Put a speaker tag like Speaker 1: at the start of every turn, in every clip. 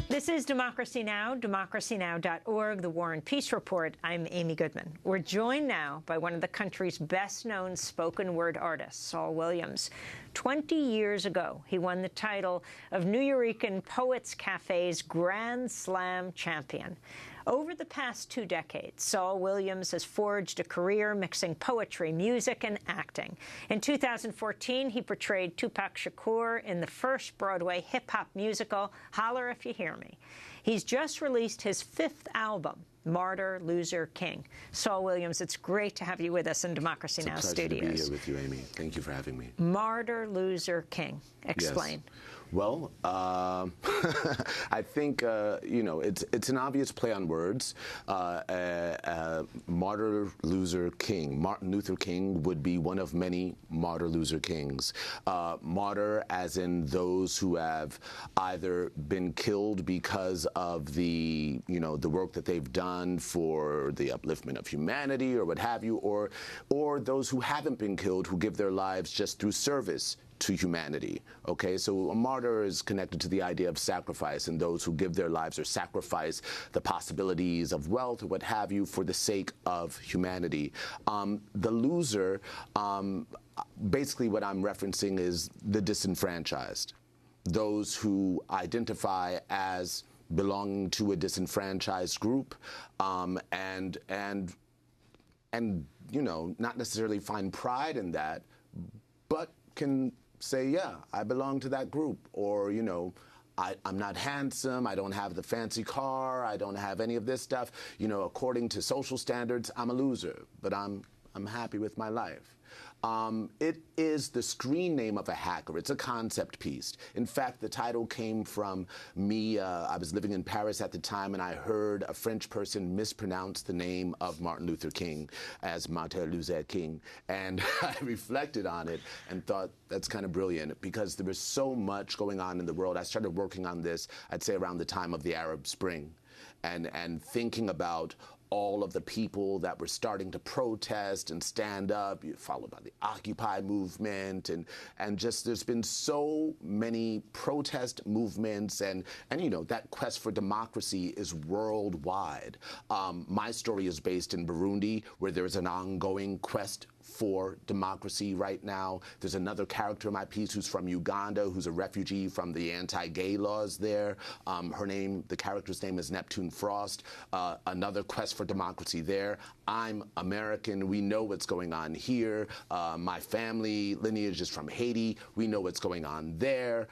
Speaker 1: This is Democracy Now!, democracynow.org, the War and Peace Report. I'm Amy Goodman. We're joined now by one of the country's best-known spoken word artists, Saul Williams. 20 years ago, he won the title of Nuyorican Poets Cafe's Grand Slam champion. Over the past 2 decades, Saul Williams has forged a career mixing poetry, music, and acting. In 2014, he portrayed Tupac Shakur in the first Broadway hip-hop musical, Holler If You Hear Me. He's just released his 5th album, Martyr, Loser, King. Saul Williams, it's great to have you with us in Democracy Now! Studios.
Speaker 2: It's a pleasure to be here with you, Amy. Thank you for having me.
Speaker 1: Martyr, Loser, King. Explain.
Speaker 2: Yes. Well, I think, you know, it's an obvious play on words. Martyr, loser, king. Martin Luther King would be one of many martyr, loser kings. Martyr as in those who have either been killed because of the, you know, the work that they've done for the upliftment of humanity or what have you, or those who haven't been killed, who give their lives just through service to humanity. Okay, so a martyr is connected to the idea of sacrifice, and those who give their lives or sacrifice the possibilities of wealth or what have you for the sake of humanity. The loser, basically what I'm referencing is the disenfranchised, those who identify as belonging to a disenfranchised group, and you know, not necessarily find pride in that, but can say, yeah, I belong to that group, or, you know, I'm not handsome, I don't have the fancy car, I don't have any of this stuff. You know, according to social standards, I'm a loser, but I'm happy with my life. It is the screen name of a hacker. It's a concept piece. In fact, the title came from me. I was living in Paris at the time, and I heard a French person mispronounce the name of Martin Luther King as Martin Luther King. And I reflected on it and thought, that's kind of brilliant, because there was so much going on in the world. I started working on this, I'd say, around the time of the Arab Spring, and thinking about all of the people that were starting to protest and stand up, followed by the Occupy movement, and just there's been so many protest movements, and you know, that quest for democracy is worldwide. My story is based in Burundi, where there's an ongoing quest for democracy right now. There's another character in my piece who's from Uganda, who's a refugee from the anti-gay laws there. The character's name is Neptune Frost. Another quest for democracy there. I'm American. We know what's going on here. My family lineage is from Haiti. We know what's going on there.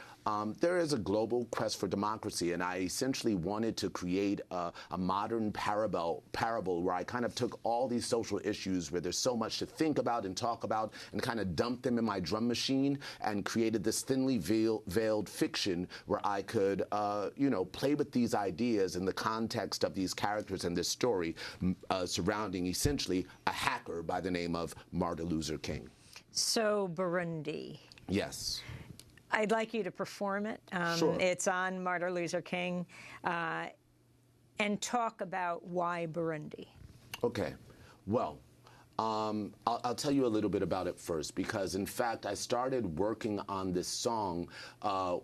Speaker 2: There is a global quest for democracy, and I essentially wanted to create a modern parable where I kind of took all these social issues where there's so much to think about and talk about, and kind of dumped them in my drum machine and created this thinly veiled fiction where I could, you know, play with these ideas in the context of these characters and this story surrounding essentially a hacker by the name of Martin Luther King.
Speaker 1: So, Burundi.
Speaker 2: Yes.
Speaker 1: I'd like you to perform it.
Speaker 2: Sure.
Speaker 1: It's on Martin Luther King. And talk about why Burundi.
Speaker 2: Okay. Well, I'll tell you a little bit about it first, because in fact I started working on this song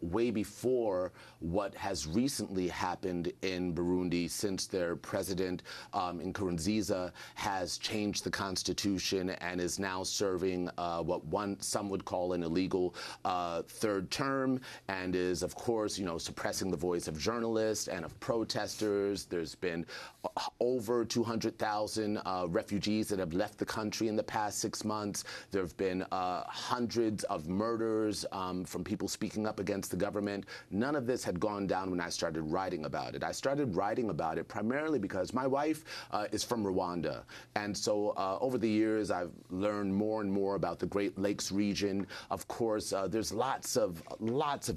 Speaker 2: way before what has recently happened in Burundi, since their president Nkurunziza has changed the constitution and is now serving what some would call an illegal 3rd term, and is, of course, you know, suppressing the voice of journalists and of protesters. There's been over 200,000 refugees that have left the country in the past 6 months. There have been hundreds of murders from people speaking up against the government. None of this had gone down when I started writing about it. I started writing about it primarily because my wife is from Rwanda, and so over the years I've learned more and more about the Great Lakes region. Of course, there's lots of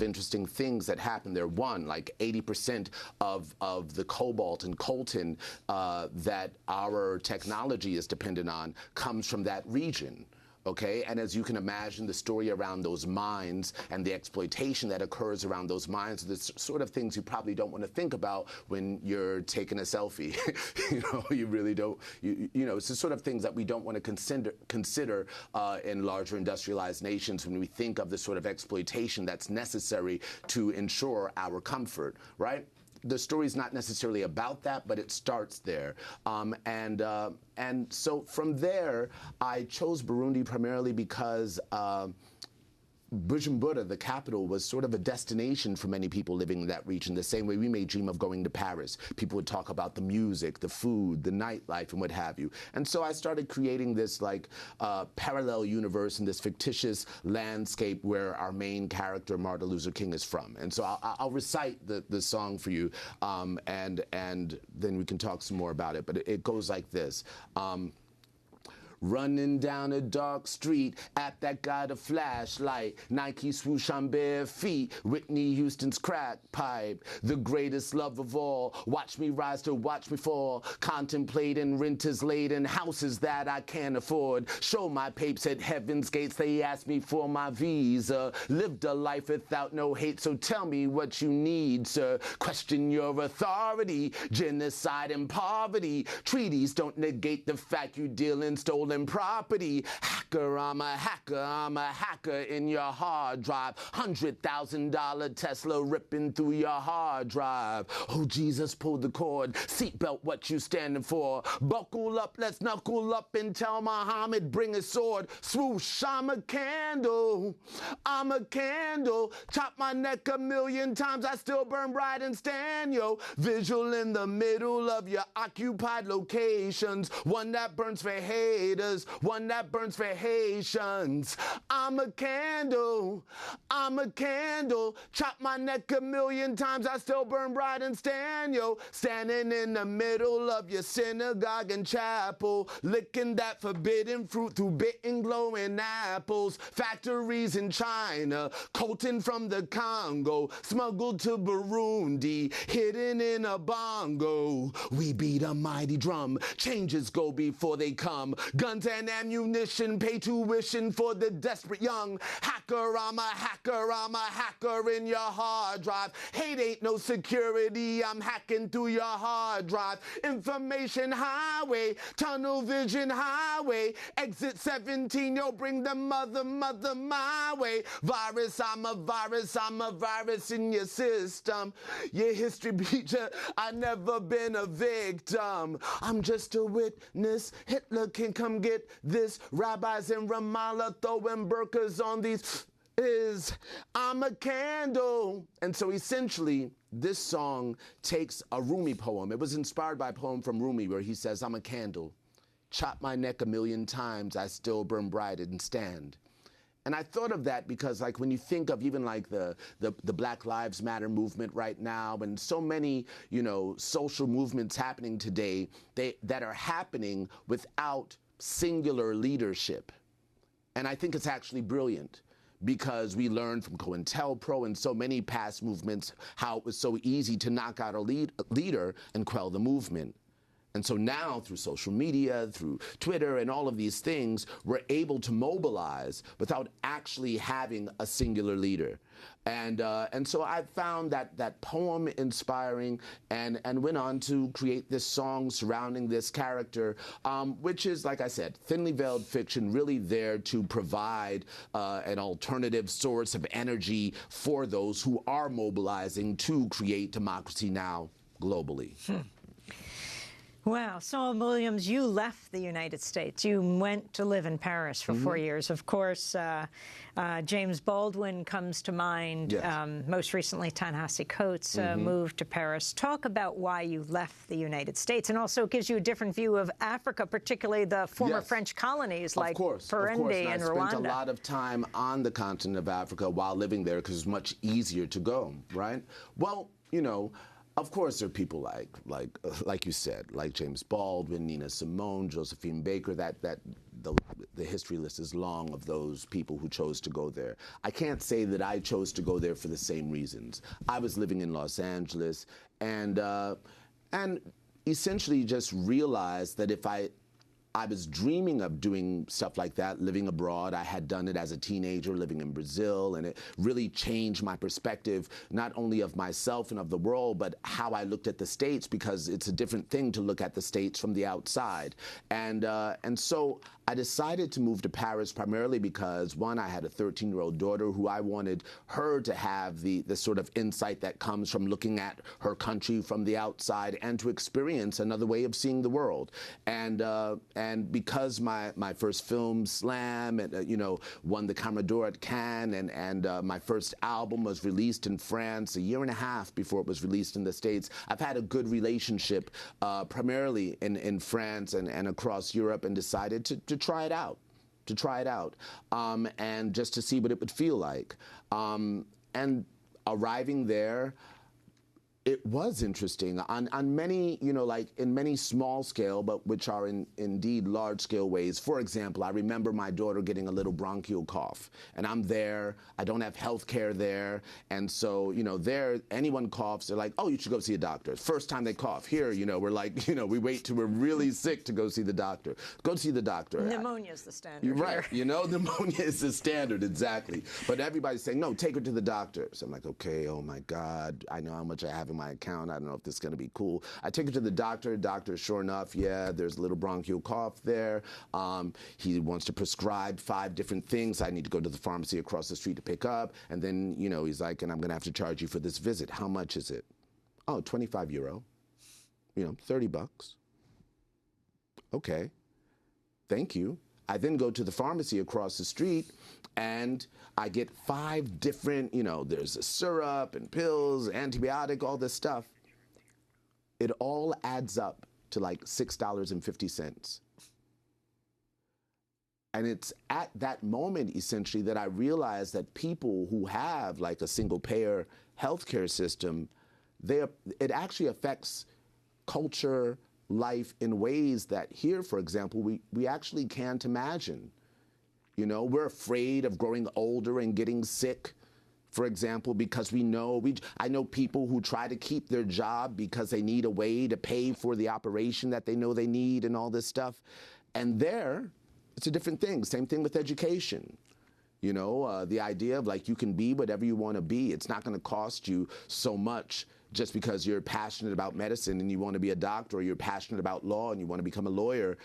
Speaker 2: interesting things that happen there. One, like 80% of the cobalt and coltan that our technology is dependent on comes from that region. Okay, and as you can imagine, the story around those mines and the exploitation that occurs around those mines are the sort of things you probably don't want to think about when you're taking a selfie. You know, you really don't. You know, it's the sort of things that we don't want to consider in larger industrialized nations when we think of the sort of exploitation that's necessary to ensure our comfort, right? the story's not necessarily about that, but it starts there. And so from there, I chose Burundi primarily because Bujumbura, the capital, was sort of a destination for many people living in that region, the same way we may dream of going to Paris. People would talk about the music, the food, the nightlife, and what have you. And so I started creating this parallel universe in this fictitious landscape where our main character, Martin Luther King, is from. And so I'll recite the song for you, and then we can talk some more about it. But it goes like this. Running down a dark street, at that got a flashlight, Nike swoosh on bare feet, Whitney Houston's crack pipe, the greatest love of all, watch me rise to watch me fall, contemplating renters laden, houses that I can't afford, show my papes at heaven's gates, they ask me for my visa, lived a life without no hate, so tell me what you need, sir, question your authority, genocide and poverty, treaties don't negate the fact you deal in stolen property. Hacker, I'm a hacker in your hard drive. $100,000 Tesla ripping through your hard drive. Oh, Jesus, pull the cord. Seatbelt, what you standing for? Buckle up, let's knuckle up and tell Muhammad, bring a sword. Swoosh, I'm a candle. I'm a candle. Chop my neck a million times, I still burn bright and stand, yo. Visual in the middle of your occupied locations. One that burns for haters. One that burns for Haitians. I'm a candle. I'm a candle. Chop my neck a million times, I still burn bright and stand, yo. Standing in the middle of your synagogue and chapel, licking that forbidden fruit through bitten glowing apples. Factories in China, coltan from the Congo, smuggled to Burundi, hidden in a bongo. We beat a mighty drum, changes go before they come. Guns and ammunition, pay tuition for the desperate young. Hacker, I'm a hacker in your hard drive. Hate ain't no security, I'm hacking through your hard drive. Information highway, tunnel vision highway. Exit 17, yo, bring the mother my way. Virus, I'm a virus in your system. Your history teacher, I never been a victim. I'm just a witness, Hitler can come get this. Rabbis in Ramallah throwing burqas on these I'm a candle. And so essentially, this song takes a Rumi poem. It was inspired by a poem from Rumi where he says, I'm a candle. Chop my neck a million times, I still burn bright and stand. And I thought of that because, like, when you think of even like the Black Lives Matter movement right now, and so many, social movements happening today, that are happening without singular leadership. And I think it's actually brilliant because we learned from COINTELPRO and so many past movements how it was so easy to knock out a leader and quell the movement. And so now, through social media, through Twitter and all of these things, we're able to mobilize without actually having a singular leader. And so I found that poem inspiring and went on to create this song surrounding this character, which is, like I said, thinly veiled fiction, really there to provide an alternative source of energy for those who are mobilizing to create democracy now globally.
Speaker 1: Wow. Saul Williams, you left the United States. You went to live in Paris for 4 years. Of course, James Baldwin comes to mind.
Speaker 2: Yes.
Speaker 1: Most recently, Ta-Nehisi Coates moved to Paris. Talk about why you left the United States. And also it gives you a different view of Africa, particularly the former French colonies like Burundi and Rwanda.
Speaker 2: I spent a lot of time on the continent of Africa while living there because it's much easier to go, right? Well, of course, there are people like you said, like James Baldwin, Nina Simone, Josephine Baker. The history list is long of those people who chose to go there. I can't say that I chose to go there for the same reasons. I was living in Los Angeles, and essentially just realized that if I I was dreaming of doing stuff like that, living abroad. I had done it as a teenager, living in Brazil, and it really changed my perspective, not only of myself and of the world, but how I looked at the States, because it's a different thing to look at the States from the outside. And so I decided to move to Paris primarily because, one, I had a 13-year-old daughter who I wanted her to have the sort of insight that comes from looking at her country from the outside and to experience another way of seeing the world. And because my first film, Slam, won the Camera d'Or at Cannes, and my first album was released in France a year and a half before it was released in the States, I've had a good relationship primarily in France and across Europe, and decided to try it out. And just to see what it would feel like. And arriving there, it was interesting on many, like in many small scale, but which are indeed large scale ways. For example, I remember my daughter getting a little bronchial cough, and I'm there. I don't have health care there. And so, there, anyone coughs, they're like, oh, you should go see a doctor. First time they cough. Here, we're like, we wait till we're really sick to go see the doctor. Go see the doctor.
Speaker 1: Pneumonia is the standard.
Speaker 2: You're right. Pneumonia is the standard, exactly. But everybody's saying, no, take her to the doctor. So I'm like, okay, oh my God, I know how much I have in my account. I don't know if this is going to be cool. I take her to the doctor. Doctor, sure enough, yeah, there's a little bronchial cough there. He wants to prescribe 5 different things I need to go to the pharmacy across the street to pick up. And then, he's like, and I'm going to have to charge you for this visit. How much is it? Oh, 25 euro. $30. Okay. Thank you. I then go to the pharmacy across the street, and I get 5 different, there's a syrup and pills, antibiotic, all this stuff. It all adds up to like $6.50. And it's at that moment, essentially, that I realized that people who have like a single-payer healthcare system, it actually affects culture, life in ways that here, for example, we actually can't imagine. We're afraid of growing older and getting sick, for example, because I know people who try to keep their job because they need a way to pay for the operation that they know they need and all this stuff. And there, it's a different thing. Same thing with education. The idea of like you can be whatever you want to be. It's not going to cost you so much just because you're passionate about medicine and you want to be a doctor, or you're passionate about law and you want to become a lawyer.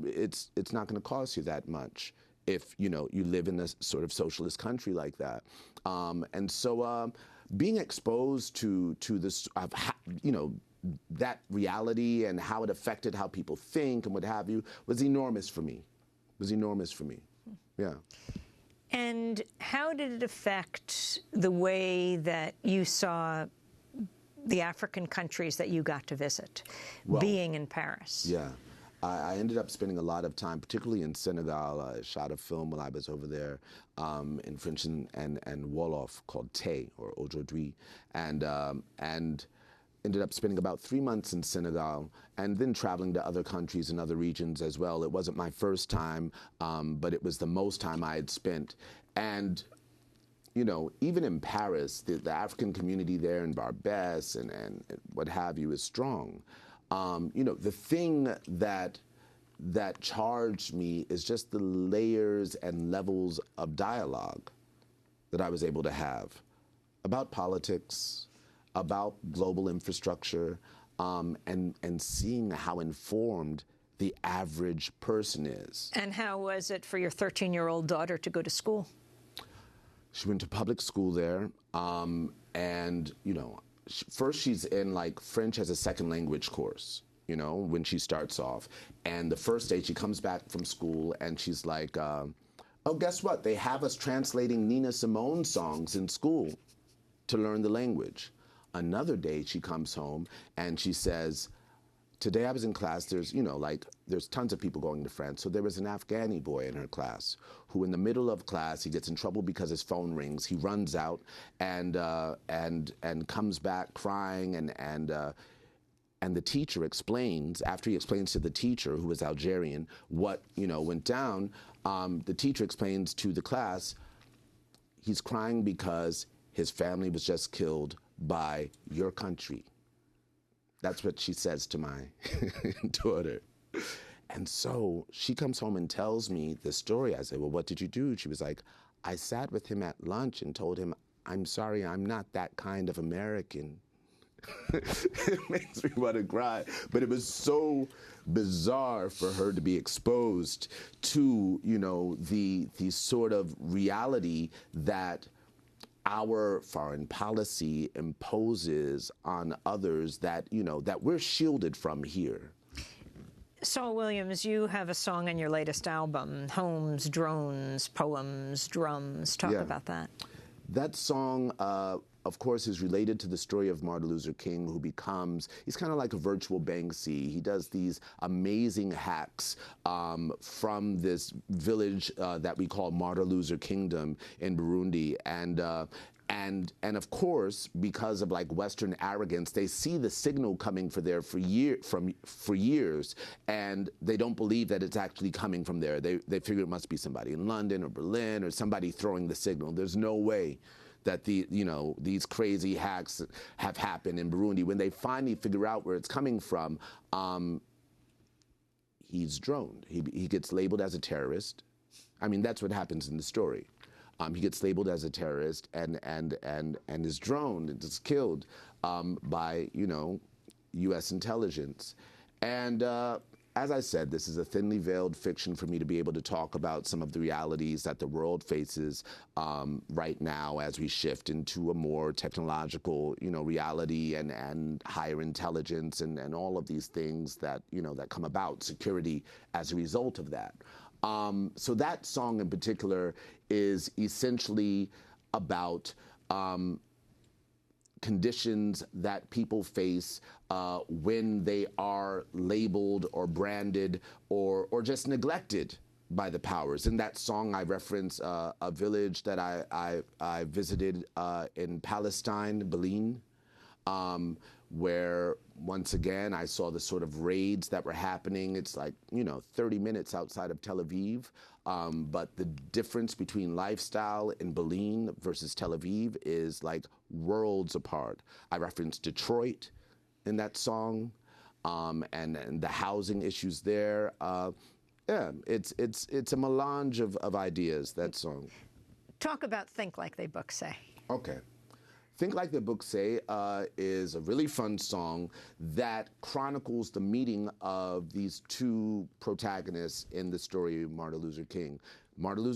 Speaker 2: It's not going to cost you that much if you live in a sort of socialist country like that. And so being exposed to this, that reality and how it affected how people think and what have you was enormous for me. Yeah.
Speaker 1: And how did it affect the way that you saw the African countries that you got to visit, being in Paris?
Speaker 2: Yeah. I ended up spending a lot of time, particularly in Senegal. I shot a film while I was over there in French and Wolof called Tay, or Aujourd'hui, and ended up spending about 3 months in Senegal, and then traveling to other countries and other regions as well. It wasn't my first time, but it was the most time I had spent. And even in Paris, the African community there in Barbès and what have you is strong. The thing that charged me is just the layers and levels of dialogue that I was able to have about politics, about global infrastructure, and seeing how informed the average person is.
Speaker 1: And how was it for your 13-year-old daughter to go to school?
Speaker 2: She went to public school there, and first she's in like French as a second language course, when she starts off. And the first day she comes back from school and she's like, oh, guess what? They have us translating Nina Simone songs in school to learn the language. Another day she comes home and she says, today I was in class, there's tons of people going to France. So there was an Afghani boy in her class who in the middle of class, he gets in trouble because his phone rings. He runs out and comes back crying, and the teacher explains, after he explains to the teacher, who is Algerian, what went down, the teacher explains to the class, he's crying because his family was just killed by your country. That's what she says to my daughter. And so she comes home and tells me the story. I said, well, what did you do? She was like, I sat with him at lunch and told him, I'm sorry, I'm not that kind of American. It makes me want to cry. But it was so bizarre for her to be exposed to, you know, the sort of reality that our foreign policy imposes on others that, you know, that we're shielded from here.
Speaker 1: Saul Williams, you have a song on your latest album, Homes, Drones, Poems, Drums. Talk about that.
Speaker 2: That song, of course, is related to the story of Martin Luther King, who he's kind of like a virtual Banksy. He does these amazing hacks from this village that we call Martin Luther Kingdom in Burundi. And of course, because of like Western arrogance, they see the signal coming for years, and they don't believe that it's actually coming from there. They figure it must be somebody in London or Berlin or somebody throwing the signal. There's no way that these crazy hacks have happened in Burundi. When they finally figure out where it's coming from, he's droned. He gets labeled as a terrorist. I mean, that's what happens in the story. He gets labeled as a terrorist and is droned and is killed by, you know, U.S. intelligence. And as I said, this is a thinly veiled fiction for me to be able to talk about some of the realities that the world faces right now as we shift into a more technological, you know, reality and higher intelligence and all of these things that, you know, that come about, security as a result of that. So that song in particular is essentially about conditions that people face when they are labeled or branded or just neglected by the powers. In that song, I reference a village that I visited in Palestine, Belin, where once again I saw the sort of raids that were happening. It's like, you know, 30 minutes outside of Tel Aviv, but the difference between lifestyle in Belin versus Tel Aviv is like worlds apart. I referenced Detroit in that song, and the housing issues there. Yeah, it's a melange of ideas, that song.
Speaker 1: Talk about Think Like They Books Say.
Speaker 2: Okay. Think Like the Books Say is a really fun song that chronicles the meeting of these two protagonists in the story of Martin Luther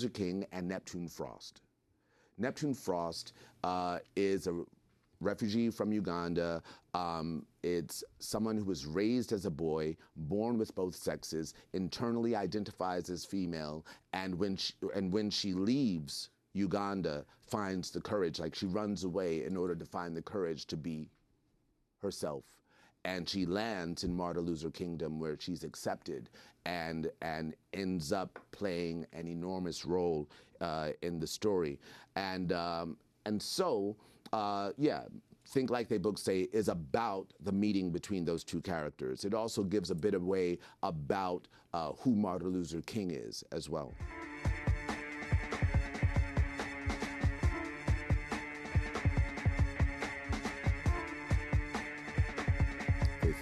Speaker 2: King and Neptune Frost. Neptune Frost is a refugee from Uganda. It's someone who was raised as a boy, born with both sexes, internally identifies as female, and when she leaves Uganda, finds the courage, like she runs away in order to find the courage to be herself. And she lands in Martin Luther Kingdom, where she's accepted and ends up playing an enormous role in the story. And so, yeah, Think Like They Books Say is about the meeting between those two characters. It also gives a bit away about who Martin Luther King is as well.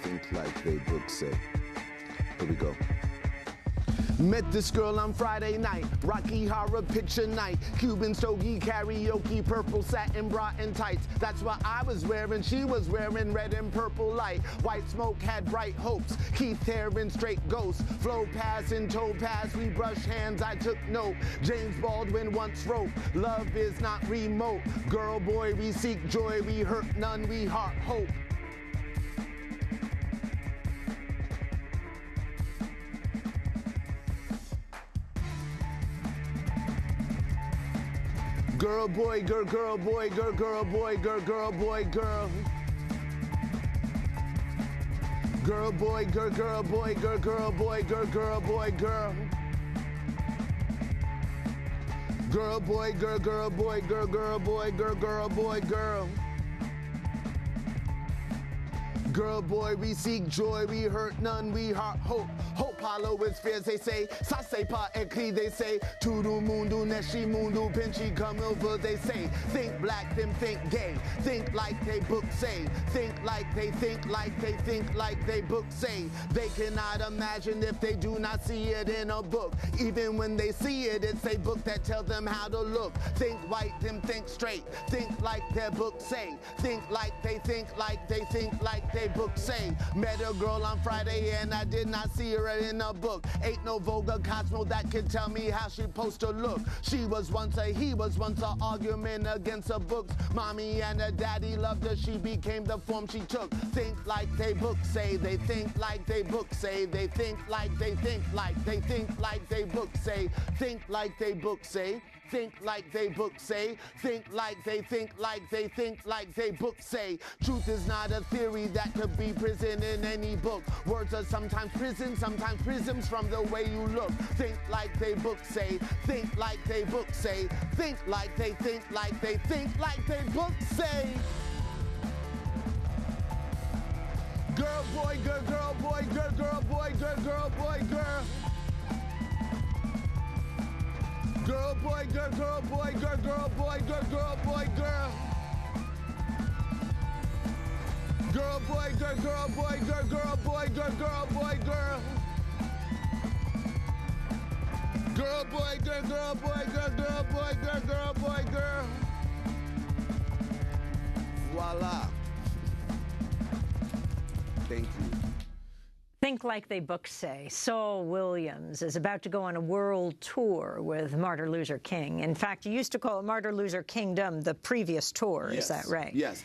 Speaker 2: Think Like They Books Say. Here we go. Met this girl on Friday night, Rocky Horror Picture Night, Cuban stogie, karaoke, purple satin bra and tights. That's what I was wearing, she was wearing red and purple light. White smoke had bright hopes, Keith Haring straight ghost. Flow pass and toe pass, we brush hands, I took note. James Baldwin once wrote, love is not remote. Girl, boy, we seek joy, we hurt none, we heart hope. Girl, boy, girl, girl, boy, girl, girl, boy, girl, girl, boy, girl. Girl, boy, girl, girl, boy, girl, girl, boy, girl, girl, boy, girl. Girl, boy, girl, girl, boy, girl, girl, boy, girl, girl, boy, girl. Girl, boy, we seek joy, we hurt none, we heart hope. Hope hollow is fierce, they say. Sase pa ekri, they say. Tudu mundu, neshi mundu, pinchi come over, they say. Think black, them think gay. Think like they book say. Think like they think like they think like they book say. They cannot imagine if they do not see it in a book. Even when they see it, it's a book that tells them how to look. Think white, them think straight. Think like their book say. Think like they think like they think like they book say. Met a girl on Friday and I did not see her in a book. Ain't no Vogue Cosmo that can tell me how she supposed to look. She was once a, he was once a argument against her books. Mommy and her daddy loved her, she became the form she took. Think like they book say, they think like they book say, they think like they think like they think like they book say, think like they book say. Think like they book say, think like they think like they think like they book say. Truth is not a theory that could be presented in any book. Words are sometimes prison, sometimes prisms from the way you look. Think like they book say, think like they book say, think like they think like they think like they book say. Girl, boy, girl, girl, boy, girl, girl, boy, girl, girl, boy, girl. Girl, boy, girl, girl, boy, girl, girl, boy, girl, girl, boy, girl. Girl, boy, girl, girl, boy, girl, girl, boy, girl, girl, boy, girl. Girl, boy, girl, girl, boy, girl, girl, boy, girl, girl, boy, girl. Voila. Thank you.
Speaker 1: Think like they books say. Saul Williams is about to go on a world tour with Martin Luther King. In fact, you used to call it Martin Luther Kingdom, the previous tour.
Speaker 2: Yes.
Speaker 1: Is that right?
Speaker 2: Yes.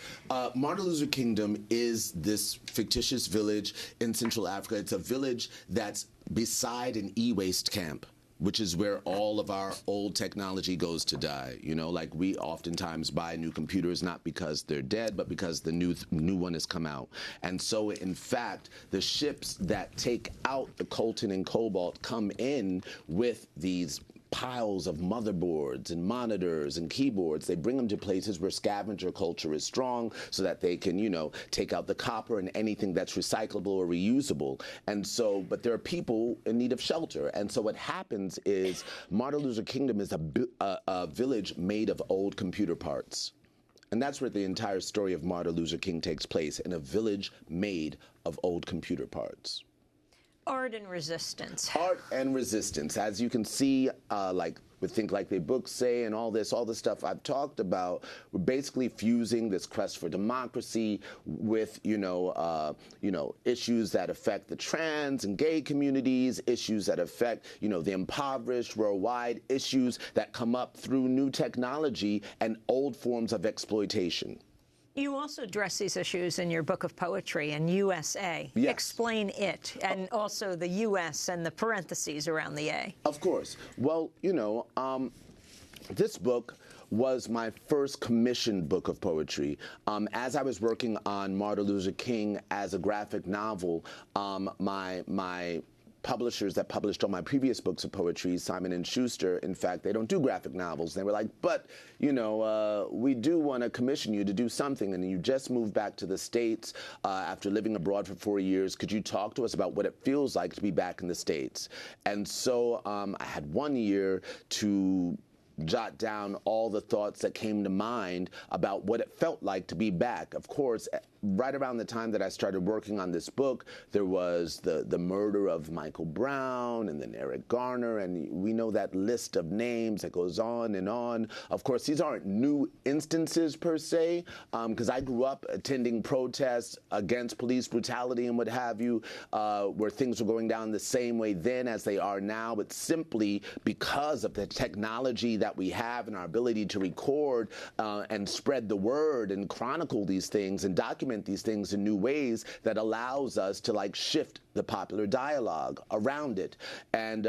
Speaker 2: Martin Luther Kingdom is this fictitious village in Central Africa. It's a village that's beside an e-waste camp, which is where all of our old technology goes to die. You know, like we oftentimes buy new computers not because they're dead, but because the new one has come out. And so, in fact, the ships that take out the coltan and cobalt come in with these piles of motherboards and monitors and keyboards. They bring them to places where scavenger culture is strong so that they can, you know, take out the copper and anything that's recyclable or reusable. And so, but there are people in need of shelter. And so what happens is Martin Luther Kingdom is a village made of old computer parts. And that's where the entire story of Martin Luther King takes place, in a village made of old computer parts.
Speaker 1: Art and resistance.
Speaker 2: Art and resistance. As you can see, like with Think Like They Books Say and all the stuff I've talked about, we're basically fusing this quest for democracy with, issues that affect the trans and gay communities, issues that affect, the impoverished worldwide, issues that come up through new technology and old forms of exploitation.
Speaker 1: You also address these issues in your book of poetry in USA.
Speaker 2: Yes.
Speaker 1: Explain it, and also the U.S. and the parentheses around the A.
Speaker 2: Of course. Well, this book was my first commissioned book of poetry. As I was working on Martin Luther King as a graphic novel, my publishers that published all my previous books of poetry, Simon & Schuster, in fact, they don't do graphic novels. They were like, but, we do want to commission you to do something, and you just moved back to the States after living abroad for 4 years. Could you talk to us about what it feels like to be back in the States? And so I had 1 year to jot down all the thoughts that came to mind about what it felt like to be back. Of course, right around the time that I started working on this book, there was the murder of Michael Brown and then Eric Garner, and we know that list of names that goes on and on. Of course, these aren't new instances per se, because I grew up attending protests against police brutality and what have you, where things were going down the same way then as they are now, but simply because of the technology that we have and our ability to record and spread the word and chronicle these things and document these things in new ways that allows us to shift the popular dialogue around it. And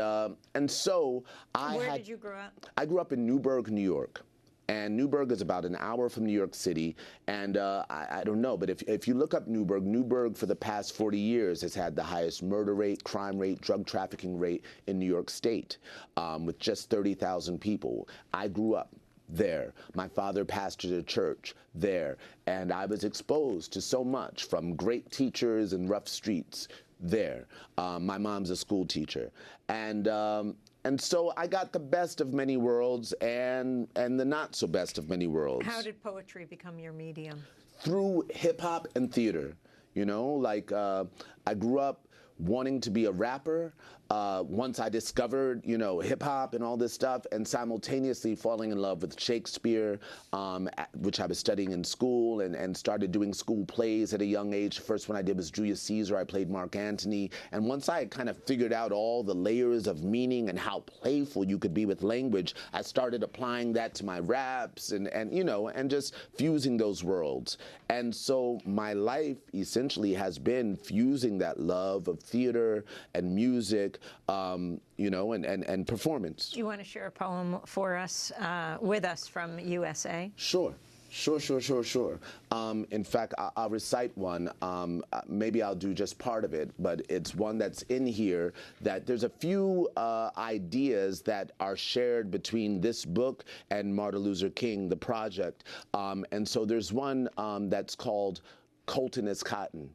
Speaker 2: so
Speaker 1: Where did you grow up?
Speaker 2: I grew up in Newburgh, New York. And Newburgh is about an hour from New York City. And I don't know, but if you look up Newburgh for the past 40 years has had the highest murder rate, crime rate, drug trafficking rate in New York State, with just 30,000 people. I grew up there. My father pastored a church there. And I was exposed to so much from great teachers and rough streets there. My mom's a school teacher. And so I got the best of many worlds and the not so best of many worlds.
Speaker 1: How did poetry become your medium?
Speaker 2: Through hip hop and theater. You know, like I grew up wanting to be a rapper once I discovered, you know, hip hop and all this stuff, and simultaneously falling in love with Shakespeare, which I was studying in school, and started doing school plays at a young age. The first one I did was Julius Caesar. I played Mark Antony. And once I had kind of figured out all the layers of meaning and how playful you could be with language, I started applying that to my raps and you know, and just fusing those worlds. And so my life essentially has been fusing that love of theater and music, you know, and performance.
Speaker 1: Do you want to share a poem for us, with us from USA?
Speaker 2: Sure. Sure. In fact, I'll recite one. Maybe I'll do just part of it, but it's one that's in here that there's a few ideas that are shared between this book and Martin Luther King, the project. And so there's one that's called Colton is Cotton.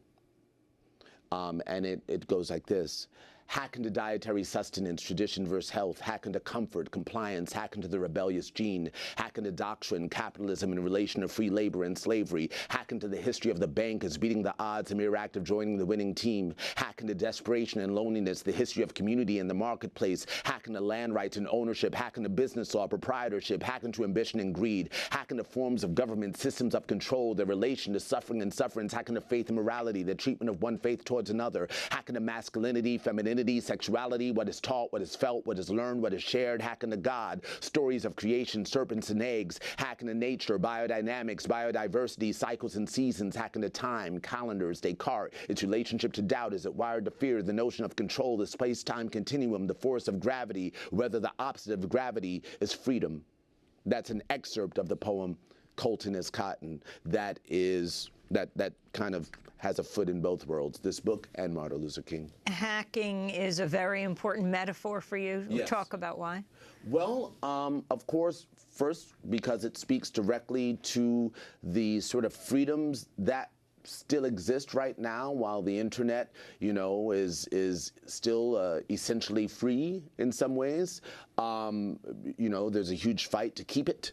Speaker 2: And it goes like this. Hack into dietary sustenance, tradition versus health, hack into comfort, compliance, hack into the rebellious gene, hack into doctrine, capitalism in relation to free labor and slavery, hack into the history of the bank as beating the odds, a mere act of joining the winning team, hack into desperation and loneliness, the history of community and the marketplace, hack into land rights and ownership, hack into business law, proprietorship, hack into ambition and greed, hack into forms of government, systems of control, their relation to suffering and sufferance, hack into faith and morality, the treatment of one faith towards another, hack into masculinity, femininity, sexuality, what is taught, what is felt, what is learned, what is shared, hack into God, stories of creation, serpents and eggs, hack into nature, biodynamics, biodiversity, cycles and seasons, hack into time, calendars, Descartes, its relationship to doubt, is it wired to fear, the notion of control, the space-time continuum, the force of gravity, whether the opposite of gravity is freedom. That's an excerpt of the poem Colton is Cotton. That kind of has a foot in both worlds, this book and Martin Luther King.
Speaker 1: Hacking is a very important metaphor for you.
Speaker 2: Yes.
Speaker 1: Talk about why.
Speaker 2: Well, of course, first, because it speaks directly to the sort of freedoms that still exist right now, while the internet, you know, is still essentially free in some ways. You know, there's a huge fight to keep it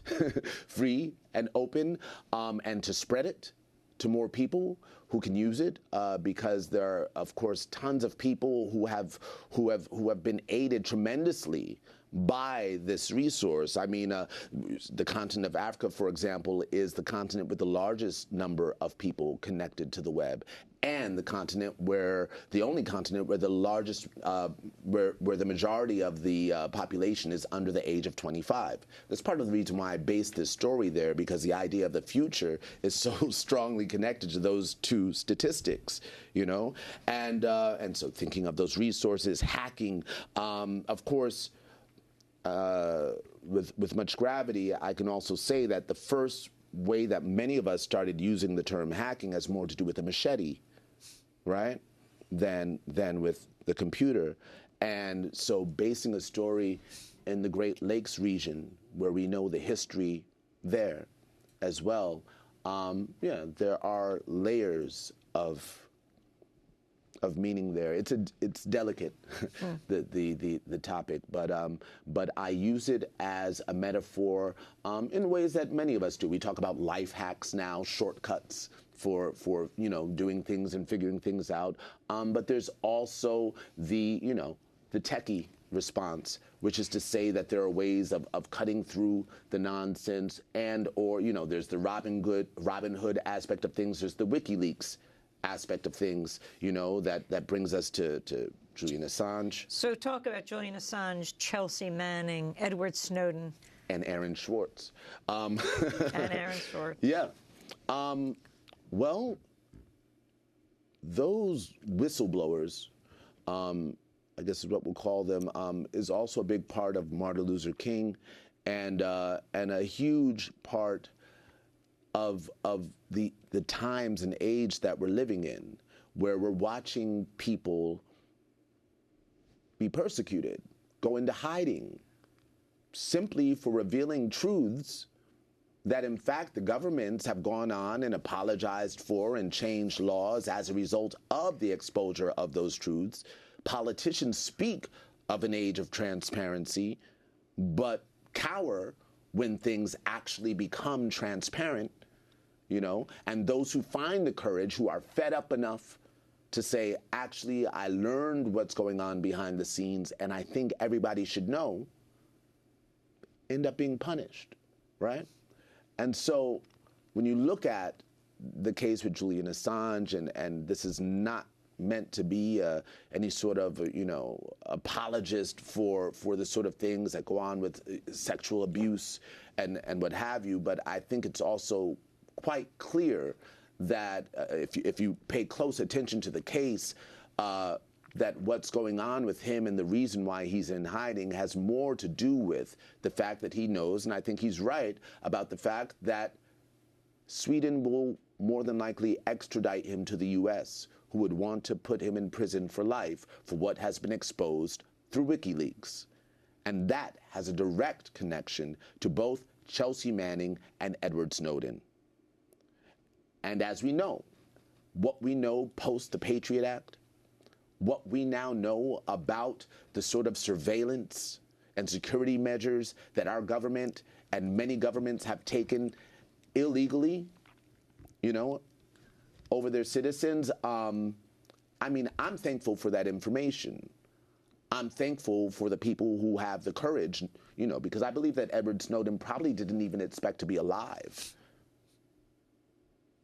Speaker 2: free and open, and to spread it to more people who can use it, because there are, of course, tons of people who have been aided tremendously by this resource. I mean, the continent of Africa, for example, is the continent with the largest number of people connected to the web, and the only continent where the largest, where the majority of the population is under the age of 25. That's part of the reason why I based this story there, because the idea of the future is so strongly connected to those two statistics, you know? And so thinking of those resources, hacking, of course, with much gravity, I can also say that the first way that many of us started using the term hacking has more to do with a machete, right, than with the computer. And so basing a story in the Great Lakes region, where we know the history there as well, yeah, there are layers of meaning there. It's delicate, the topic, but I use it as a metaphor in ways that many of us do. We talk about life hacks now, shortcuts for you know, doing things and figuring things out. But there's also the techie response, which is to say that there are ways of cutting through the nonsense, or you know, there's the Robin Hood aspect of things. There's the WikiLeaks aspect of things, you know, that brings us to Julian Assange.
Speaker 1: So talk about Julian Assange, Chelsea Manning, Edward Snowden.
Speaker 2: And Aaron Swartz.
Speaker 1: And Aaron Swartz.
Speaker 2: Yeah. Well, those whistleblowers, I guess is what we'll call them, is also a big part of Martin Luther King, and a huge part of the times and age that we're living in, where we're watching people be persecuted, go into hiding, simply for revealing truths that in fact the governments have gone on and apologized for and changed laws as a result of the exposure of those truths. Politicians speak of an age of transparency, but cower when things actually become transparent, you know, and those who find the courage, who are fed up enough to say, actually, I learned what's going on behind the scenes, and I think everybody should know, end up being punished, right? And so when you look at the case with Julian Assange, and this is not meant to be any sort of, you know, apologist for the sort of things that go on with sexual abuse and what have you, but I think it's also quite clear that if you pay close attention to the case, that what's going on with him and the reason why he's in hiding has more to do with the fact that he knows, and I think he's right, about the fact that Sweden will more than likely extradite him to the U.S., who would want to put him in prison for life for what has been exposed through WikiLeaks. And that has a direct connection to both Chelsea Manning and Edward Snowden. And as we know, what we know post the Patriot Act, what we now know about the sort of surveillance and security measures that our government and many governments have taken illegally, you know, over their citizens, I mean, I'm thankful for that information. I'm thankful for the people who have the courage, you know, because I believe that Edward Snowden probably didn't even expect to be alive.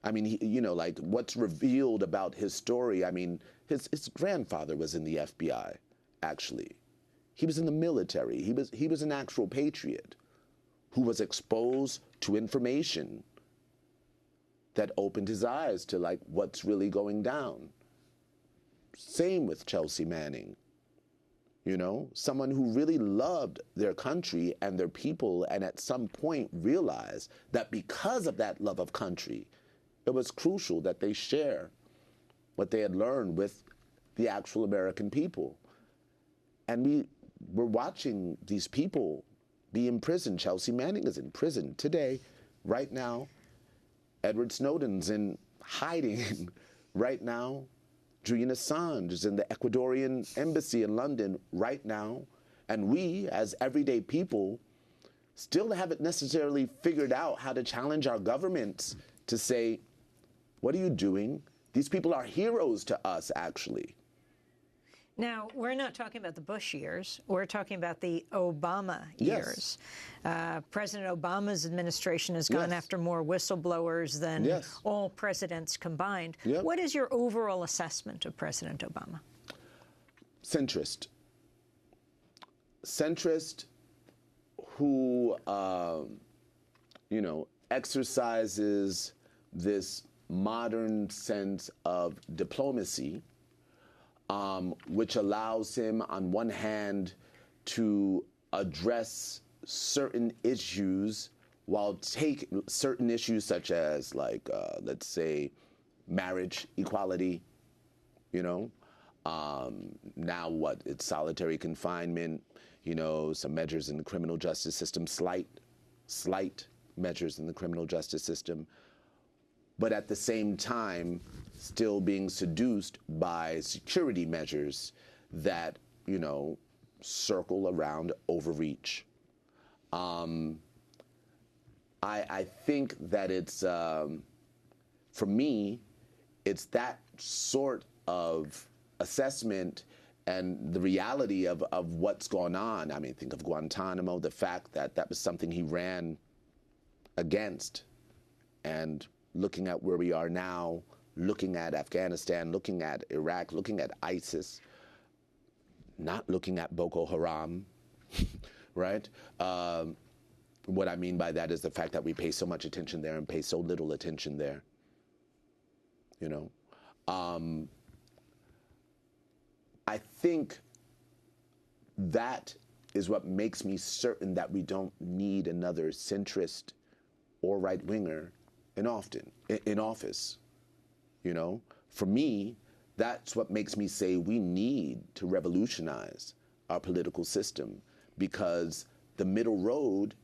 Speaker 2: I mean, you know, like what's revealed about his story, I mean, his grandfather was in the FBI, actually. He was in the military. He was an actual patriot who was exposed to information that opened his eyes to like what's really going down. Same with Chelsea Manning, you know, someone who really loved their country and their people, and at some point realized that because of that love of country, it was crucial that they share what they had learned with the actual American people. And we were watching these people be in prison. Chelsea Manning is in prison today, right now. Edward Snowden's in hiding right now. Julian Assange is in the Ecuadorian embassy in London right now. And we, as everyday people, still haven't necessarily figured out how to challenge our governments to say, what are you doing? These people are heroes to us, actually.
Speaker 1: Now, we're not talking about the Bush years. We're talking about the Obama years. Yes. President Obama's administration has gone after more whistleblowers than all presidents combined. Yep. What is your overall assessment of President Obama?
Speaker 2: Centrist. Centrist who, you know, exercises this modern sense of diplomacy, which allows him, on one hand, to address certain issues while taking certain issues such as, like, let's say, marriage equality, you know. Now what? It's solitary confinement, you know, some measures in the criminal justice system, slight measures in the criminal justice system, but at the same time, still being seduced by security measures that, you know, circle around overreach. I think that it's, for me, it's that sort of assessment and the reality of what's going on. I mean, think of Guantanamo, the fact that that was something he ran against, and looking at where we are now, looking at Afghanistan, looking at Iraq, looking at ISIS, not looking at Boko Haram, right? What I mean by that is the fact that we pay so much attention there and pay so little attention there, you know? I think that is what makes me certain that we don't need another centrist or right-winger in office, you know? For me, that's what makes me say we need to revolutionize our political system, because the middle road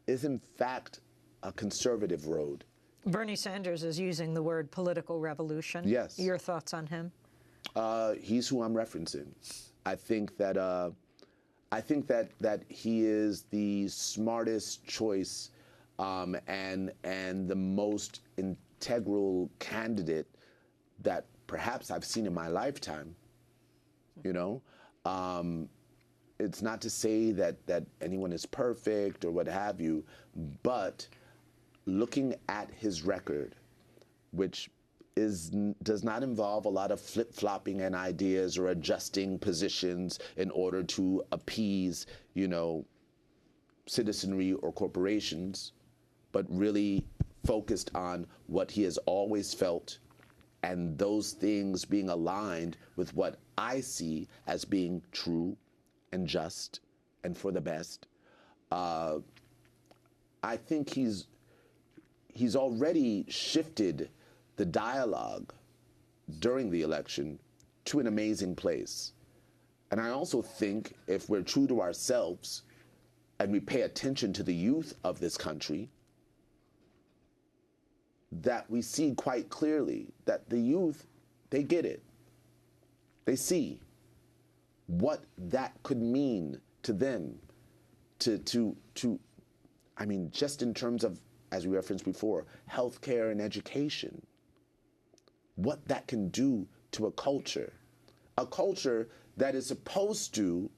Speaker 2: is in fact a conservative road.
Speaker 1: Bernie Sanders is using the word political revolution.
Speaker 2: Yes.
Speaker 1: Your thoughts on him?
Speaker 2: He's who I'm referencing. I think that he is the smartest choice and the most integral candidate that perhaps I've seen in my lifetime. You know, it's not to say that anyone is perfect or what have you, but looking at his record, which does not involve a lot of flip-flopping and ideas or adjusting positions in order to appease, you know, citizenry or corporations, but really focused on what he has always felt, and those things being aligned with what I see as being true and just and for the best. I think he's already shifted the dialogue during the election to an amazing place. And I also think if we're true to ourselves and we pay attention to the youth of this country, that we see quite clearly that the youth, they get it. They see what that could mean to them, I mean, just in terms of, as we referenced before, healthcare and education, what that can do to a culture that is supposed to,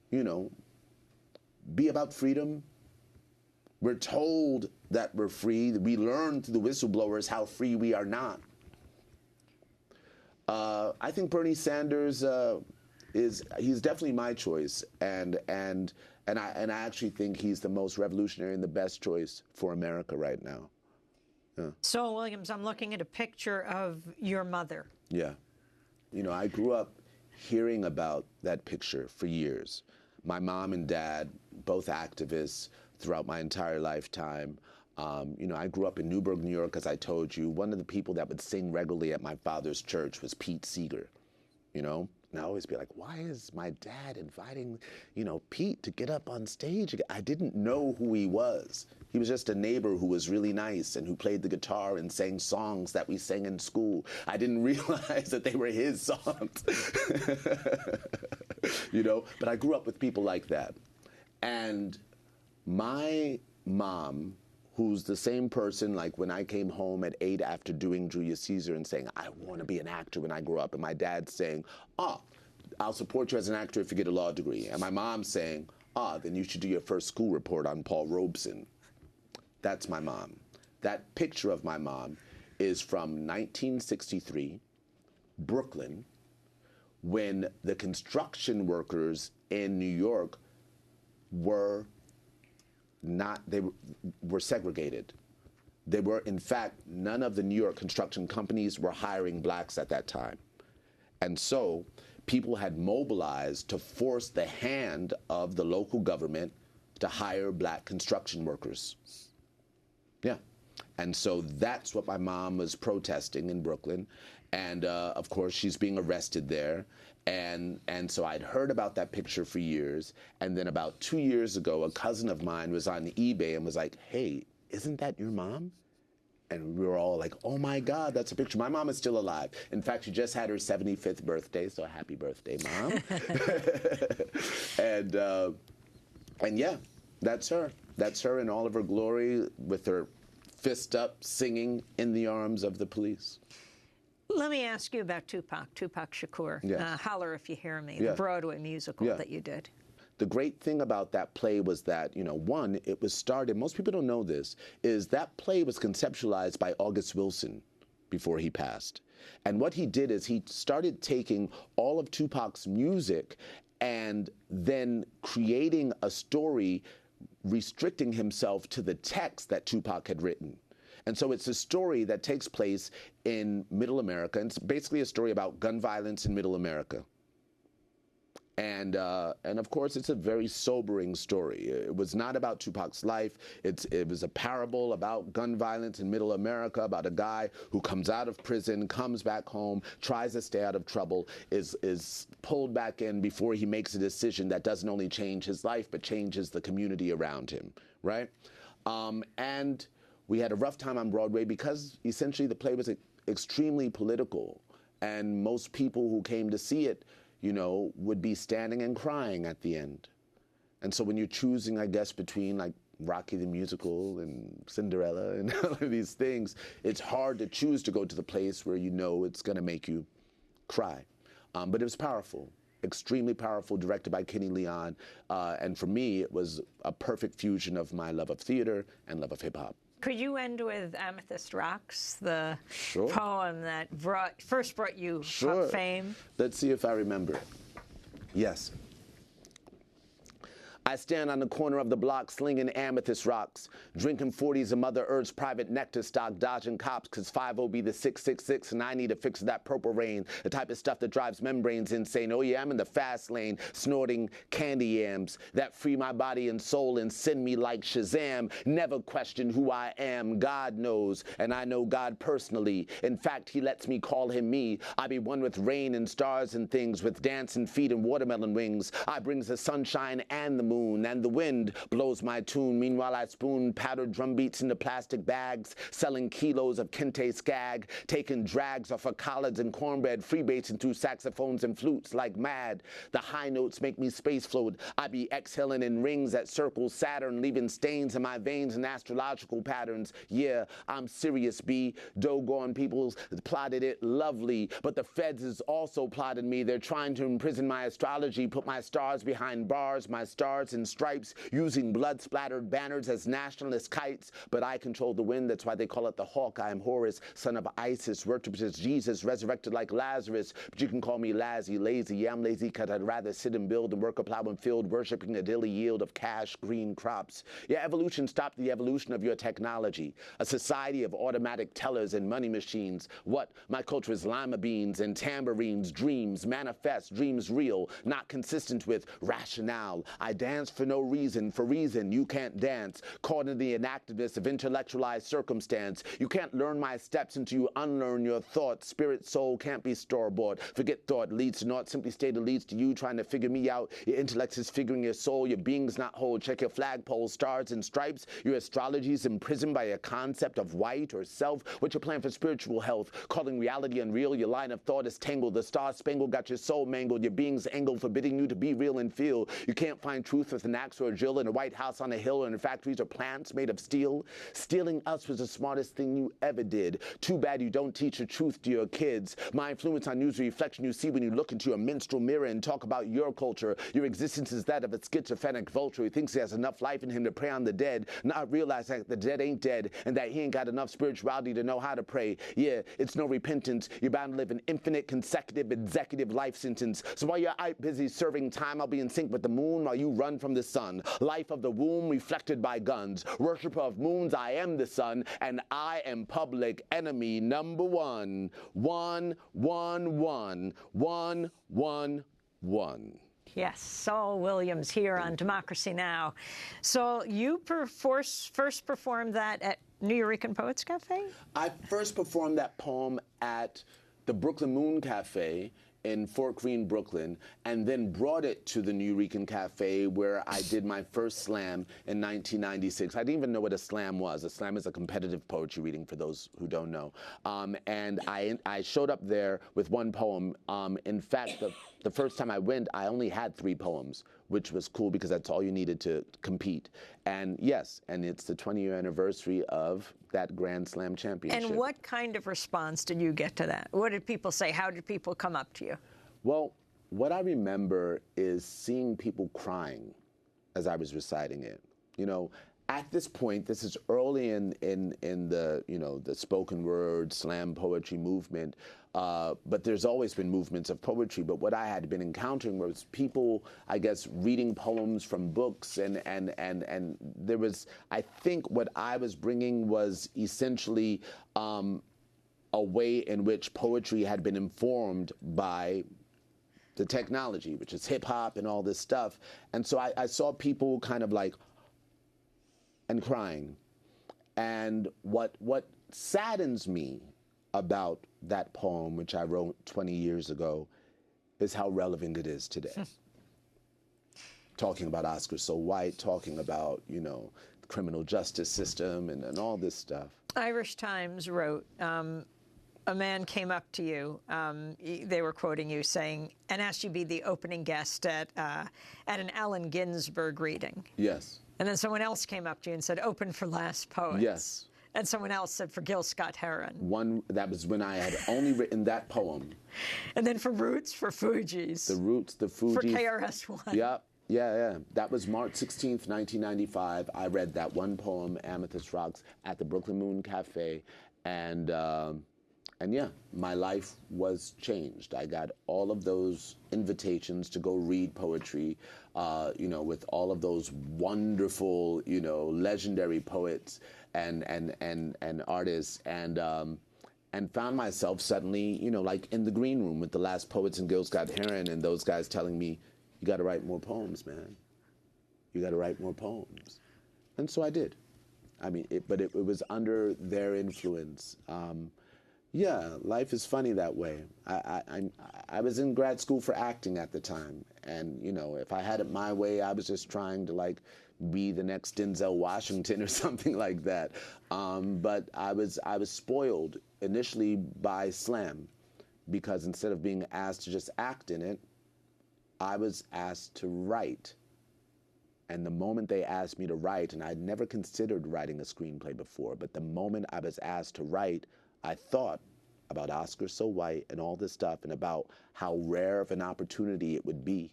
Speaker 2: you know, be about freedom. We're told that we're free. We learn through the whistleblowers how free we are not. I think Bernie Sanders he's definitely my choice, and I actually think he's the most revolutionary and the best choice for America right now. Yeah.
Speaker 1: Saul Williams, I'm looking at a picture of your mother.
Speaker 2: Yeah. You know, I grew up hearing about that picture for years. My mom and dad, both activists throughout my entire lifetime. You know, I grew up in Newburgh, New York, as I told you. One of the people that would sing regularly at my father's church was Pete Seeger, you know? And I always be like, why is my dad inviting, you know, Pete to get up on stage? I didn't know who he was. He was just a neighbor who was really nice and who played the guitar and sang songs that we sang in school. I didn't realize that they were his songs, you know? But I grew up with people like that. And my mom, who's the same person, like when I came home at 8 after doing Julius Caesar and saying, I want to be an actor when I grow up. And my dad saying, I'll support you as an actor if you get a law degree. And my mom saying, then you should do your first school report on Paul Robeson. That's my mom. That picture of my mom is from 1963, Brooklyn, when the construction workers in New York were segregated. They were, in fact, none of the New York construction companies were hiring blacks at that time. And so people had mobilized to force the hand of the local government to hire black construction workers. Yeah. And so that's what my mom was protesting in Brooklyn. And of course, she's being arrested there. And so I'd heard about that picture for years. And then about 2 years ago, a cousin of mine was on eBay and was like, hey, isn't that your mom? And we were all like, oh my God, that's a picture. My mom is still alive. In fact, she just had her 75th birthday, so happy birthday, Mom. And yeah, that's her. That's her in all of her glory with her fist up singing In the Arms of the Police.
Speaker 1: Let me ask you about Tupac Shakur.
Speaker 2: Yes.
Speaker 1: Holler If You Hear Me,
Speaker 2: Yeah.
Speaker 1: the Broadway musical
Speaker 2: Yeah.
Speaker 1: that you did.
Speaker 2: The great thing about that play was that, you know, one, it was started, most people don't know this, is that play was conceptualized by August Wilson before he passed. And what he did is he started taking all of Tupac's music and then creating a story restricting himself to the text that Tupac had written. And so it's a story that takes place in Middle America. And it's basically a story about gun violence in Middle America. And of course, it's a very sobering story. It was not about Tupac's life. It was a parable about gun violence in Middle America, about a guy who comes out of prison, comes back home, tries to stay out of trouble, is pulled back in before he makes a decision that doesn't only change his life, but changes the community around him, right? And we had a rough time on Broadway because essentially the play was extremely political, and most people who came to see it, you know, would be standing and crying at the end. And so when you're choosing, I guess, between like Rocky the Musical and Cinderella and all of these things, it's hard to choose to go to the place where you know it's going to make you cry. But it was powerful, extremely powerful, directed by Kenny Leon. And for me, it was a perfect fusion of my love of theater and love of hip hop.
Speaker 1: Could you end with Amethyst Rocks, the
Speaker 2: Sure.
Speaker 1: poem that first brought you
Speaker 2: Sure.
Speaker 1: fame?
Speaker 2: Let's see if I remember it. Yes. I stand on the corner of the block slinging amethyst rocks, drinking 40s of Mother Earth's private nectar stock, dodging cops cause 50 be the 666 and I need to fix that purple rain, the type of stuff that drives membranes insane. Oh yeah, I'm in the fast lane, snorting candy yams that free my body and soul and send me like Shazam. Never question who I am, God knows, and I know God personally. In fact, he lets me call him me. I be one with rain and stars and things, with dancing feet and watermelon wings. I brings the sunshine and the moon, and the wind blows my tune. Meanwhile, I spoon powdered drum beats into plastic bags, selling kilos of kente skag, taking drags off of collards and cornbread, freebasing through saxophones and flutes like mad. The high notes make me space float. I be exhaling in rings that circle Saturn, leaving stains in my veins and astrological patterns. Yeah, I'm serious, B. Doggone people plotted it lovely, but the feds has also plotted me. They're trying to imprison my astrology, put my stars behind bars, my stars in stripes, using blood-splattered banners as nationalist kites. But I control the wind, that's why they call it the hawk. I am Horus, son of Isis, worshipped as Jesus, resurrected like Lazarus. But you can call me lazy. Yeah, I'm lazy because I'd rather sit and build and work a plow and field, worshipping a daily yield of cash, green crops. Yeah, evolution stopped the evolution of your technology. A society of automatic tellers and money machines. What? My culture is lima beans and tambourines, dreams, manifest, dreams real, not consistent with rationale. I dance for no reason, for reason you can't dance. Caught in the inactiveness of intellectualized circumstance. You can't learn my steps until you unlearn your thoughts. Spirit, soul can't be store-bought. Forget thought leads to naught, simply state it leads to you trying to figure me out. Your intellect is figuring your soul, your being's not whole. Check your flagpole, stars and stripes. Your astrology's imprisoned by a concept of white or self. What's your plan for spiritual health? Calling reality unreal, your line of thought is tangled. The star-spangled got your soul mangled. Your being's angled, forbidding you to be real and feel. You can't find truth with an axe or a drill in a White House on a hill, or in factories or plants made of steel. Stealing us was the smartest thing you ever did. Too bad you don't teach the truth to your kids. My influence on you is the reflection you see when you look into your minstrel mirror and talk about your culture. Your existence is that of a schizophrenic vulture who thinks he has enough life in him to prey on the dead, not realizing that the dead ain't dead and that he ain't got enough spirituality to know how to pray. Yeah, it's no repentance. You're bound to live an infinite, consecutive, executive life sentence. So while you're out busy serving time, I'll be in sync with the moon while you run from the sun. Life of the womb reflected by guns. Worshipper of moons, I am the sun, and I am public enemy number one. 1111111.
Speaker 1: Yes, Saul Williams here on Democracy Now! So you first performed that at Nuyorican Poets Cafe?
Speaker 2: I first performed that poem at the Brooklyn Moon Cafe in Fort Greene, Brooklyn, and then brought it to the Nuyorican Cafe where I did my first slam in 1996. I didn't even know what a slam was. A slam is a competitive poetry reading, for those who don't know. And I showed up there with one poem. In fact, the first time I went, I only had 3 poems, which was cool because that's all you needed to compete. And yes, and it's the 20-year anniversary of that Grand Slam championship.
Speaker 1: And what kind of response did you get to that? What did people say? How did people come up to you?
Speaker 2: Well, what I remember is seeing people crying as I was reciting it. You know, at this point, this is early in the, you know, the spoken word slam poetry movement, but there's always been movements of poetry. But what I had been encountering was people, I guess, reading poems from books, and there was, I think what I was bringing was essentially a way in which poetry had been informed by the technology, which is hip hop and all this stuff. And so I saw people kind of like, and crying. And what saddens me about that poem, which I wrote 20 years ago, is how relevant it is today. Talking about Oscar So White, talking about, you know, criminal justice system and all this stuff.
Speaker 1: Irish Times wrote, a man came up to you, they were quoting you, saying, and asked you to be the opening guest at an Allen Ginsberg reading.
Speaker 2: Yes.
Speaker 1: And then someone else came up to you and said, open for Last Poets.
Speaker 2: Yes.
Speaker 1: And someone else said for Gil Scott-Heron.
Speaker 2: That was when I had only written that poem.
Speaker 1: And then for Roots, for Fugees.
Speaker 2: The Roots, the Fugees.
Speaker 1: For KRS-One.
Speaker 2: Yep. Yeah. That was March 16th, 1995. I read that one poem, Amethyst Rocks, at the Brooklyn Moon Cafe. And yeah, my life was changed. I got all of those invitations to go read poetry, with all of those wonderful, legendary poets and artists, and found myself suddenly, like in the green room with the Last Poets and Gil Scott-Heron, and those guys telling me, you got to write more poems, man. You got to write more poems. And so I did. I mean, but it was under their influence. Yeah, life is funny that way. I was in grad school for acting at the time, and if I had it my way, I was just trying to be the next Denzel Washington or something like that. But I was spoiled initially by Slam, because instead of being asked to just act in it, I was asked to write. And the moment they asked me to write, and I'd never considered writing a screenplay before, but the moment I was asked to write, I thought about Oscar So White and all this stuff, and about how rare of an opportunity it would be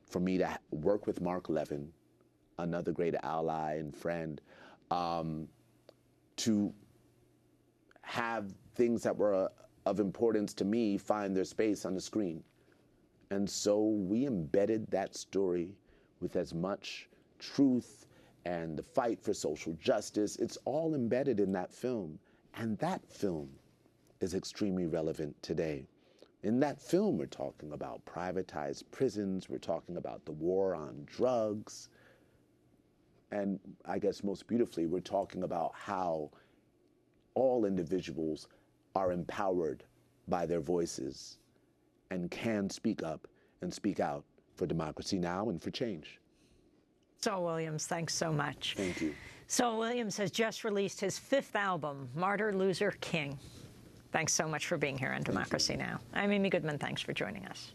Speaker 2: for me to work with Mark Levin, another great ally and friend, to have things that were of importance to me find their space on the screen. And so we embedded that story with as much truth and the fight for social justice. It's all embedded in that film. And that film is extremely relevant today. In that film, we're talking about privatized prisons, we're talking about the war on drugs, and I guess most beautifully, we're talking about how all individuals are empowered by their voices and can speak up and speak out for democracy now and for change.
Speaker 1: Saul Williams, thanks so much.
Speaker 2: Thank you.
Speaker 1: Saul Williams has just released his 5th album, Martyr, Loser, King. Thanks so much for being here on Democracy Now! I'm Amy Goodman. Thanks for joining us.